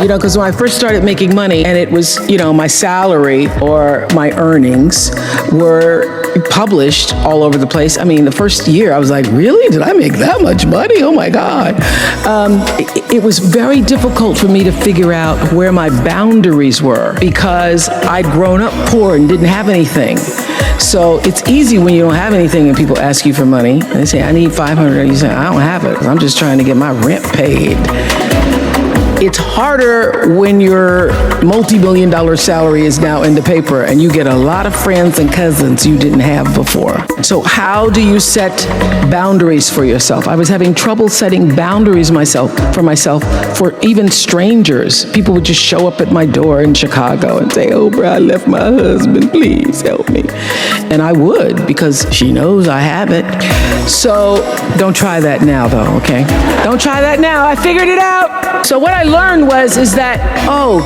Because when I first started making money and it was, my salary or my earnings were published all over the place. I mean, the first year I was like, really? Did I make that much money? Oh my God. It was very difficult for me to figure out where my boundaries were because I'd grown up poor and didn't have anything. So it's easy when you don't have anything and people ask you for money. And they say, I need $500. You say, I don't have it because I'm just trying to get my rent paid. It's harder when your multi-million-dollar salary is now in the paper and you get a lot of friends and cousins you didn't have before. So how do you set boundaries for yourself? I was having trouble setting boundaries for myself for even strangers. People would just show up at my door in Chicago and say, Oprah, I left my husband, please help me. And I would because she knows I have it. So don't try that now though, okay? Don't try that now. I figured it out. So what I learned is that,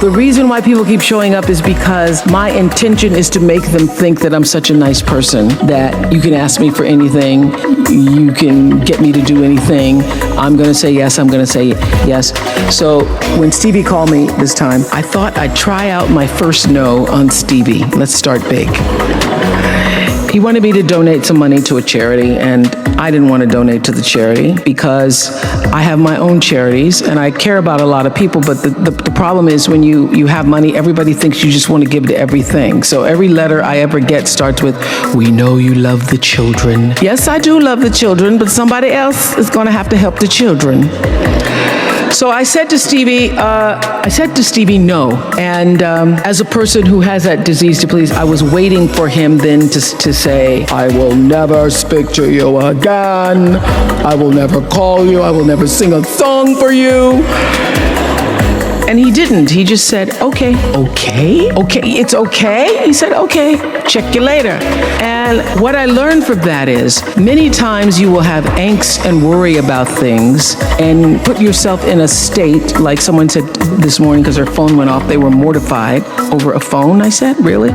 the reason why people keep showing up is because my intention is to make them think that I'm such a nice person, that you can ask me for anything, you can get me to do anything, I'm going to say yes, I'm going to say yes. So when Stevie called me this time, I thought I'd try out my first no on Stevie. Let's start big. He wanted me to donate some money to a charity, and I didn't want to donate to the charity because I have my own charities and I care about a lot of people, but the problem is when you have money, everybody thinks you just want to give to everything. So every letter I ever get starts with, we know you love the children. Yes, I do love the children, but somebody else is going to have to help the children. So I said to Stevie, no. And as a person who has that disease to please, I was waiting for him then to say, I will never speak to you again. I will never call you. I will never sing a song for you. And he didn't. He just said, okay, it's okay. He said, okay, check you later. And what I learned from that is many times you will have angst and worry about things and put yourself in a state, like someone said this morning because their phone went off, they were mortified over a phone. I said, really?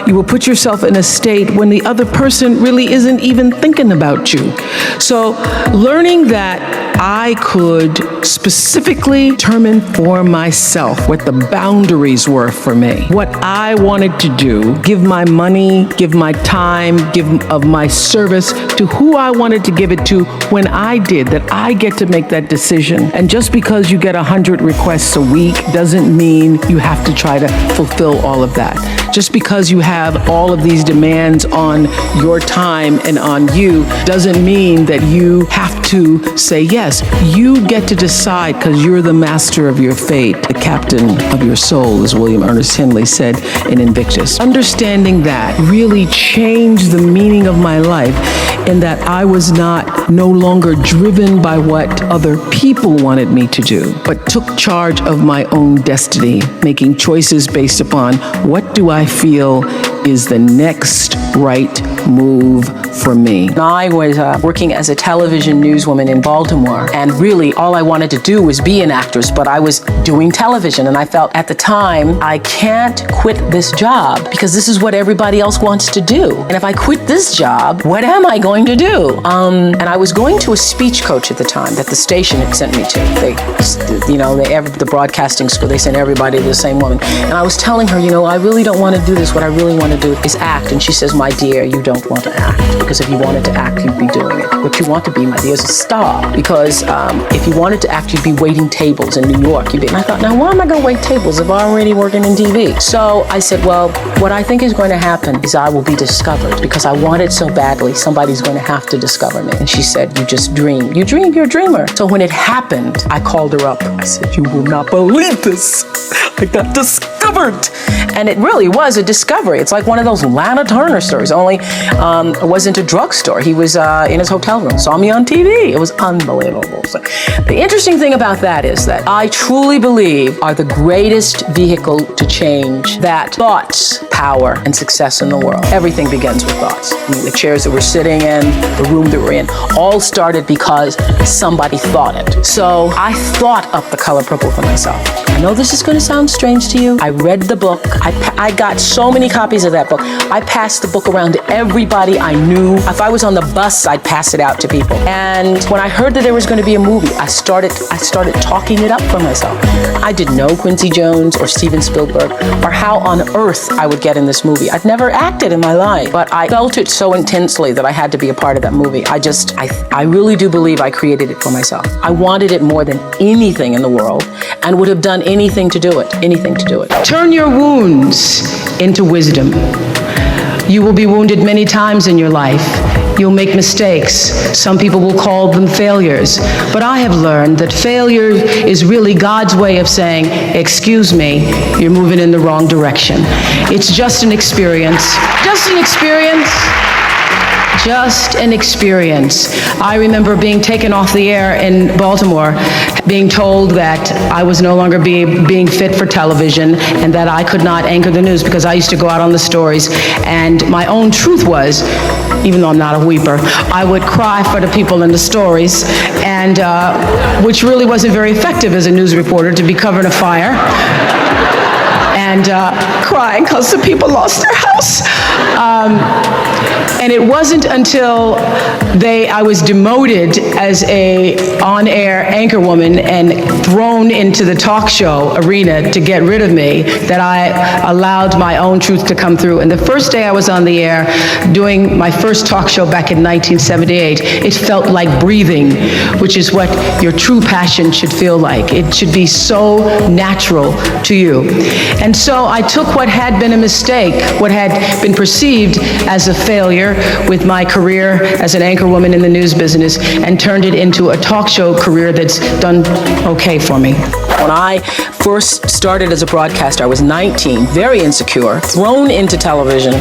You will put yourself in a state when the other person really isn't even thinking about you. So learning that I could specifically determine for myself what the boundaries were for me, what I wanted to do, give my money, give my time, give of my service to who I wanted to give it to when I did, that I get to make that decision. And just because you get 100 requests a week doesn't mean you have to try to fulfill all of that. Just because you have all of these demands on your time and on you doesn't mean that you have to say yes. You get to decide because you're the master of your fate, the captain of your soul, as William Ernest Henley said in Invictus. Understanding that really changed the meaning of my life in that I was no longer driven by what other people wanted me to do, but took charge of my own destiny, making choices based upon what do I feel is the next right move for me. I was working as a television newswoman in Baltimore, and really all I wanted to do was be an actress, but I was doing television, and I felt at the time, I can't quit this job because this is what everybody else wants to do. And if I quit this job, what am I going to do? And I was going to a speech coach at the time that the station had sent me to. The broadcasting school, they sent everybody to the same woman. And I was telling her, I really don't want to do this. What I really want to do is act. And she says, my dear, you don't want to act, because if you wanted to act, you'd be doing it. What you want to be, my dear, is a star, because if you wanted to act, you'd be waiting tables in New York. And I thought, now why am I going to wait tables if I'm already working in TV? So I said, well, what I think is going to happen is I will be discovered, because I want it so badly. Somebody's going to have to discover me. And she said, you just dream. You dream, you're a dreamer. So when it happened, I called her up. I said, you will not believe this. I got discovered. And it really was a discovery. It's like one of those Lana Turner stories, only it wasn't a drugstore. He was in his hotel room, saw me on TV. It was unbelievable. So the interesting thing about that is that I truly believe are the greatest vehicle to change, that thoughts, power, and success in the world. Everything begins with thoughts. I mean, the chairs that we're sitting in, the room that we're in, all started because somebody thought it. So I thought up The Color Purple for myself. I know this is going to sound strange to you. I read the book. I got so many copies of that book. I passed the book around to everybody I knew. If I was on the bus, I'd pass it out to people. And when I heard that there was going to be a movie, I started talking it up for myself. I didn't know Quincy Jones or Steven Spielberg or how on earth I would get in this movie. I'd never acted in my life, but I felt it so intensely that I had to be a part of that movie. I really do believe I created it for myself. I wanted it more than anything in the world and would have done anything to do it. Turn your wounds into wisdom. You will be wounded many times in your life. You'll make mistakes. Some people will call them failures. But I have learned that failure is really God's way of saying, excuse me, you're moving in the wrong direction. It's just an experience. Just an experience. Just an experience. I remember being taken off the air in Baltimore, being told that I was no longer being fit for television and that I could not anchor the news because I used to go out on the stories. And my own truth was, even though I'm not a weeper, I would cry for the people in the stories, and which really wasn't very effective as a news reporter, to be covering a fire and crying because the people lost their house. And it wasn't until I was demoted as a on-air anchor woman and thrown into the talk show arena to get rid of me that I allowed my own truth to come through. And the first day I was on the air doing my first talk show back in 1978, it felt like breathing, which is what your true passion should feel like. It should be so natural to you. And so I took what had been a mistake, what had been perceived as a failure with my career as an anchor woman in the news business, and turned it into a talk show career that's done okay for me. When I first started as a broadcaster, I was 19, very insecure, thrown into television,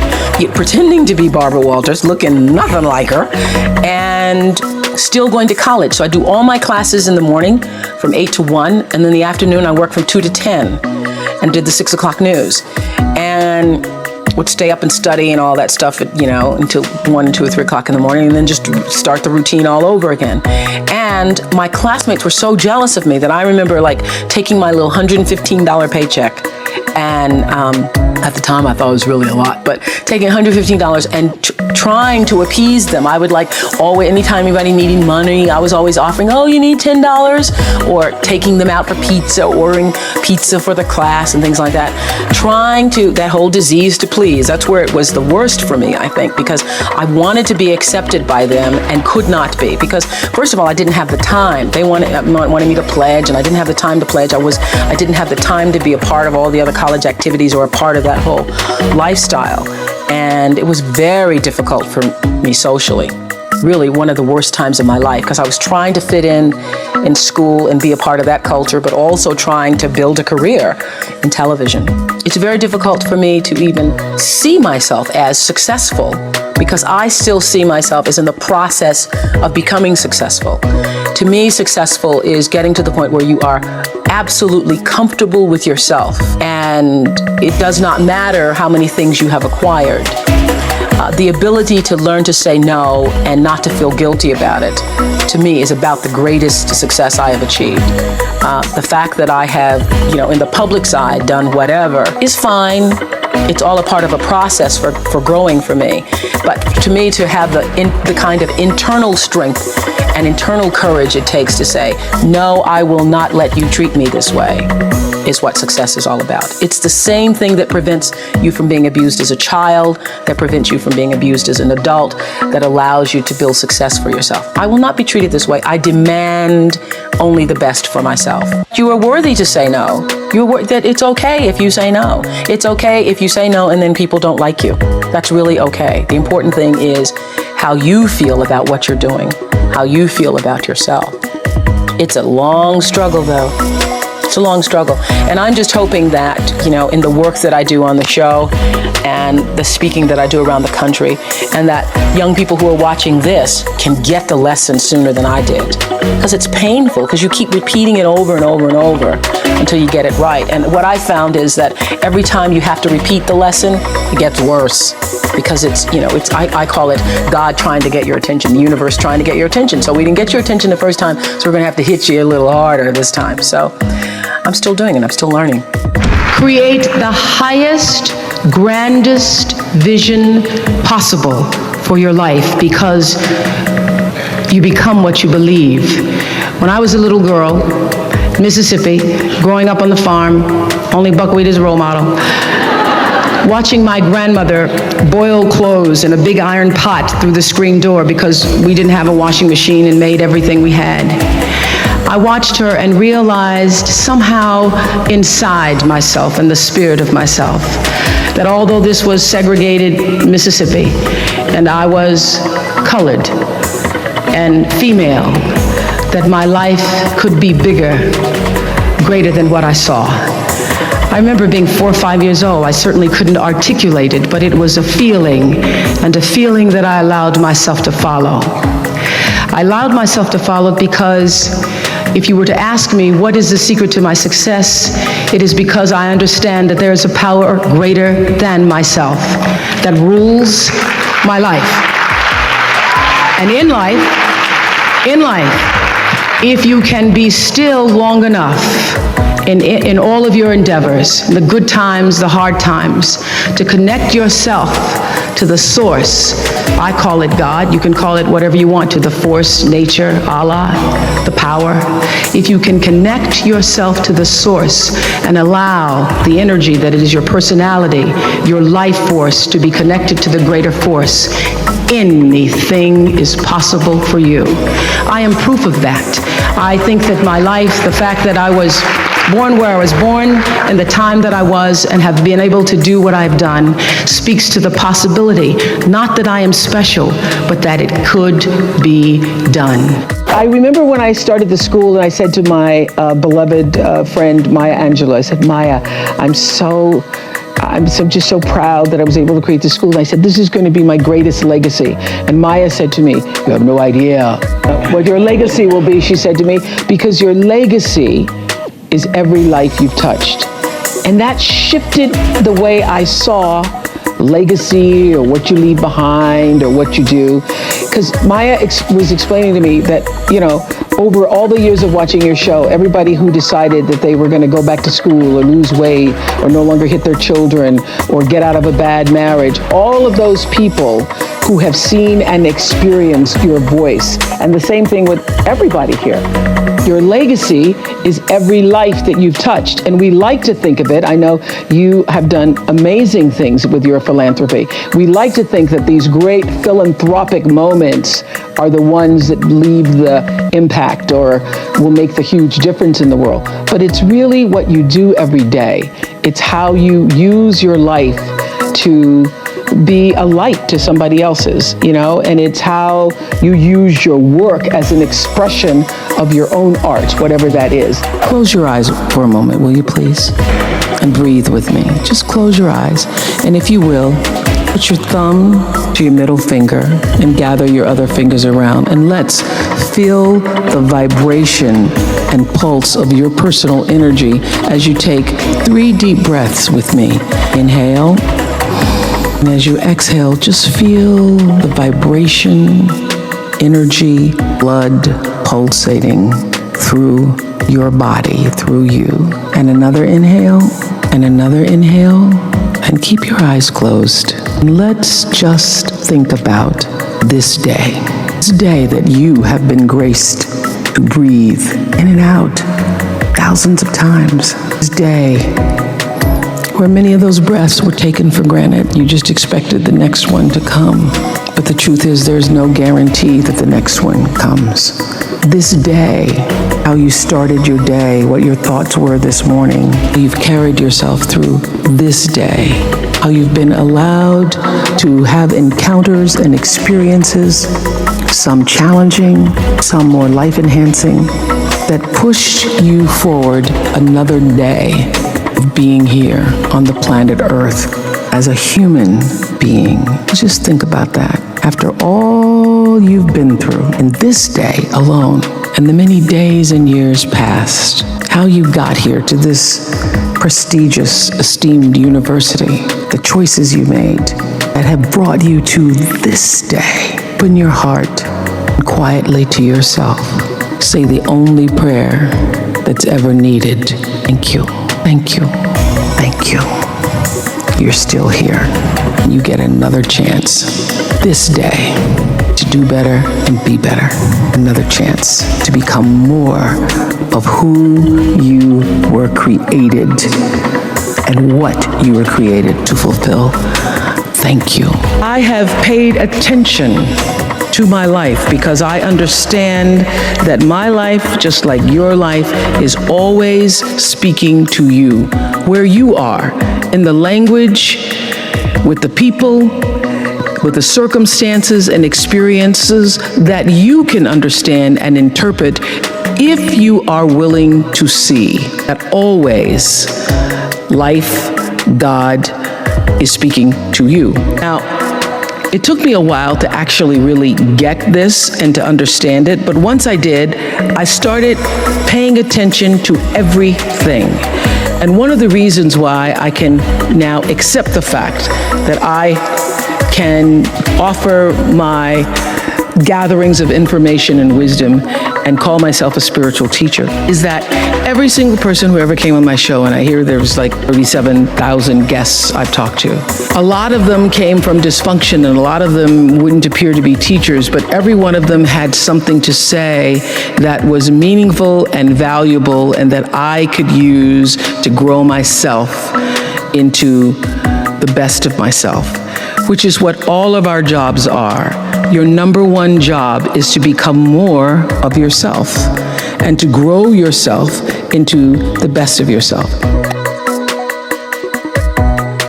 pretending to be Barbara Walters, looking nothing like her, and still going to college. So I do all my classes in the morning from 8 to 1, and then in the afternoon I work from 2 to 10 and did the 6 o'clock news. And would stay up and study and all that stuff, until 1, 2, or 3 o'clock in the morning, and then just start the routine all over again. And my classmates were so jealous of me that I remember taking my little $115 paycheck, and at the time I thought it was really a lot, but taking $115 and trying to appease them. I would always, anytime anybody needed money, I was always offering, oh, you need $10, or taking them out for pizza, ordering pizza for the class and things like that. Trying to, that whole disease to please, that's where it was the worst for me, I think, because I wanted to be accepted by them and could not be, because first of all, I didn't have the time. They wanted me to pledge, and I didn't have the time to pledge. I didn't have the time to be a part of all the other college activities or a part of that whole lifestyle. And it was very difficult for me socially. Really one of the worst times in my life, because I was trying to fit in school and be a part of that culture, but also trying to build a career in television. It's very difficult for me to even see myself as successful, because I still see myself as in the process of becoming successful. To me, successful is getting to the point where you are absolutely comfortable with yourself, and it does not matter how many things you have acquired. The ability to learn to say no and not to feel guilty about it, to me, is about the greatest success I have achieved. The fact that I have, in the public side, done whatever is fine. It's all a part of a process for growing for me. But to me, to have the kind of internal strength and internal courage it takes to say, no, I will not let you treat me this way, is what success is all about. It's the same thing that prevents you from being abused as a child, that prevents you from being abused as an adult, that allows you to build success for yourself. I will not be treated this way. I demand only the best for myself. You are worthy to say no. That it's okay if you say no. It's okay if you say no and then people don't like you. That's really okay. The important thing is how you feel about what you're doing, how you feel about yourself. It's a long struggle, though. It's a long struggle. And I'm just hoping that, in the work that I do on the show and the speaking that I do around the country, and that young people who are watching this can get the lesson sooner than I did. Because it's painful, because you keep repeating it over and over and over until you get it right. And what I found is that every time you have to repeat the lesson, it gets worse. Because I call it God trying to get your attention, the universe trying to get your attention. So we didn't get your attention the first time, so we're going to have to hit you a little harder this time. So I'm still doing it. I'm still learning. Create the highest grandest vision possible for your life, because you become what you believe. When I was a little girl, Mississippi, growing up on the farm, only buckwheat is a role model, watching my grandmother boil clothes in a big iron pot through the screen door because we didn't have a washing machine and made everything we had. I watched her and realized somehow inside myself, in the spirit of myself, that although this was segregated Mississippi and I was colored and female, that my life could be bigger, greater than what I saw. I remember being 4 or 5 years old. I certainly couldn't articulate it, but it was a feeling, and a feeling that I allowed myself to follow. I allowed myself to follow because if you were to ask me what is the secret to my success, it is because I understand that there is a power greater than myself that rules my life. And in life, if you can be still long enough in all of your endeavors, the good times, the hard times, to connect yourself to the source. I call it God. You can call it whatever you want to, the force, nature, Allah, the power. If you can connect yourself to the source and allow the energy that it is your personality, your life force, to be connected to the greater force, anything is possible for you. I am proof of that. I think that my life, the fact that I was born where I was born and the time that I was and have been able to do what I've done, speaks to the possibility, not that I am special, but that it could be done. I remember when I started the school and I said to my beloved friend, Maya Angelou, I said, Maya, I'm just so proud that I was able to create this school. And I said, this is going to be my greatest legacy. And Maya said to me, you have no idea what your legacy will be, she said to me, because your legacy is every life you've touched. And that shifted the way I saw legacy or what you leave behind or what you do. Because Maya was explaining to me that, you know, over all the years of watching your show, everybody who decided that they were going to go back to school or lose weight or no longer hit their children or get out of a bad marriage, all of those people who have seen and experienced your voice. And the same thing with everybody here. Your legacy is every life that you've touched. And we like to think of it, I know you have done amazing things with your philanthropy. We like to think that these great philanthropic moments are the ones that leave the impact or will make the huge difference in the world. But it's really what you do every day. It's how you use your life to be a light to somebody else's, you know, and it's how you use your work as an expression of your own art, whatever that is. Close your eyes for a moment, will you please? And breathe with me. Just close your eyes. And if you will, put your thumb to your middle finger and gather your other fingers around. And let's feel the vibration and pulse of your personal energy as you take 3 deep breaths with me. Inhale. And as you exhale, just feel the vibration, energy, blood pulsating through your body, through you. And another inhale, and another inhale, and keep your eyes closed. And let's just think about this day that you have been graced to breathe in and out thousands of times. This day where many of those breaths were taken for granted. You just expected the next one to come. But the truth is, there's no guarantee that the next one comes. This day, how you started your day, what your thoughts were this morning, how you've carried yourself through this day, how you've been allowed to have encounters and experiences, some challenging, some more life-enhancing, that push you forward another day of being here on the planet Earth as a human being. Just think about that. After all you've been through in this day alone, and the many days and years past, how you got here to this prestigious, esteemed university, the choices you made that have brought you to this day. Open your heart and quietly to yourself, say the only prayer that's ever needed. Thank you. Thank you. thank you. You're still here. You get another chance this day to do better and be better. Another chance to become more of who you were created and what you were created to fulfill. Thank you. I have paid attention to my life because I understand that my life, just like your life, is always speaking to you, where you are, in the language, with the people, with the circumstances and experiences that you can understand and interpret if you are willing to see that always life, God, is speaking to you. Now, it took me a while to actually really get this and to understand it, but once I did, I started paying attention to everything. And one of the reasons why I can now accept the fact that I can offer my gatherings of information and wisdom and call myself a spiritual teacher is that every single person who ever came on my show, and I hear there's like 37,000 guests I've talked to, a lot of them came from dysfunction and a lot of them wouldn't appear to be teachers, but every one of them had something to say that was meaningful and valuable and that I could use to grow myself into the best of myself, which is what all of our jobs are. Your number one job is to become more of yourself and to grow yourself into the best of yourself.